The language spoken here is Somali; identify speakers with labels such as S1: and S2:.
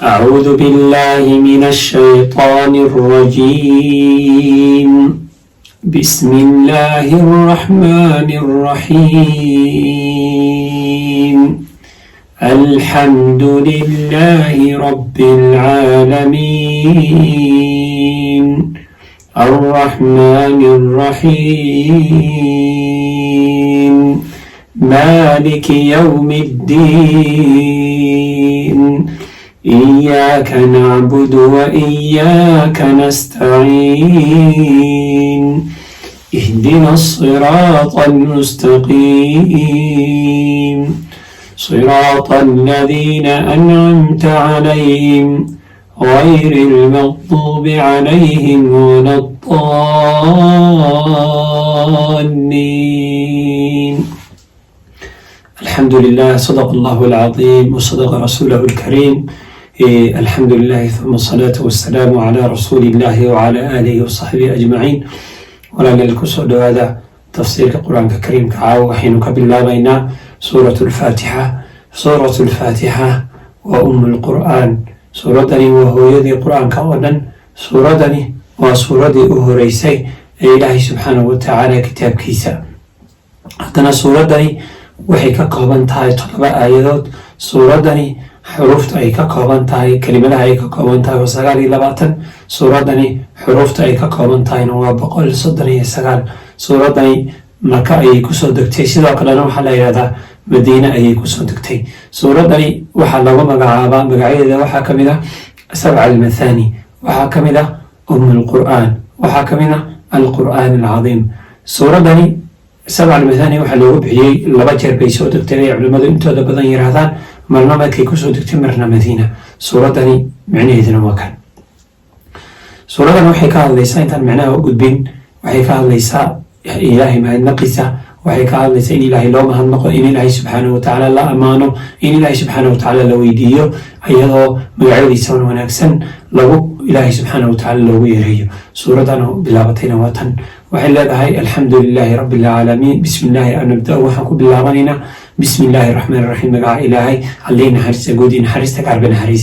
S1: أعوذ بالله من الشيطان الرجيم بسم الله الرحمن الرحيم الحمد لله رب العالمين الرحمن الرحيم مالك يوم الدين إياك نعبد وإياك نستعين اهدنا الصراط المستقيم صراط الذين أنعمت عليهم غير المغضوب عليهم ولا الضالين. الحمد لله صدق الله العظيم وصدق رسوله الكريم. الحمد لله ثم الصلاة والسلام على رسول الله وعلى آله وصحبه أجمعين. walaalyaal dhawaada tafsiirka qur-aanka kariimka caawa waxaynu ka bilaabaynaa suuratu lfaatixa. suuratu lfaatixa waa ummulqur'aan. suuradani waa hooyadii qur-aanka oo dhan. suuradani waa suuradii u horeysay ee ilaahay subxaanahu watacaala kitaabkiisa. haddana suuradani waxay ka kooban tahay 7 aayadood. suuradani xuruufta ay ka kooban tahay, kelimadaha ay ka kooban tahay waa 29. suuradani xuruufta ay ka kooban tahayna waa 139. suuradani maka ayay kusoo degtay, sidoo kalena waxaa la yidhahdaa madiine ayay kusoo degtay. suuradani waxaa lagu magacaabaa, magacyadeeda waxaa kamid ah 7 almathani, waxaa kamid ah ummulqur'aan, waxaa kamid ah alqur'aan alcadiim. suuradani 7 almathani waxaa loogu bixiyey 2 jeer bay soo degtay ay culimmadu intooda badan yiraahdaan, marna markay kusoo degtay marna madiina. suuradani micnaheeduna waa kan. suuradan waxay ka hadlaysaa, intaan micnaha u gudbin, waxay ka hadlaysaa ilaahay mahadnaqiisa, waxay ka hadlaysaa in ilaahay loo mahadnaqo, in ilaahay subxaanahu watacaala la ammaano, in ilaahay subxaanahu watacaala la weydiiyo, iyadoo magacyadiisa wanaagsan ilaahay subxaanahu watacaala loogu yeerayo. suuradan oo bilaabatayna waa tan. waxay leedahay alxamdu lilaahi rabbi alcaalamiin. bismi illaahi an nabda, waxaan ku bilaabanaynaa bismi illaahi raxmaan raxiim, magaca ilaahay allihii naxariista guud iyo naxariista gaarba naxariis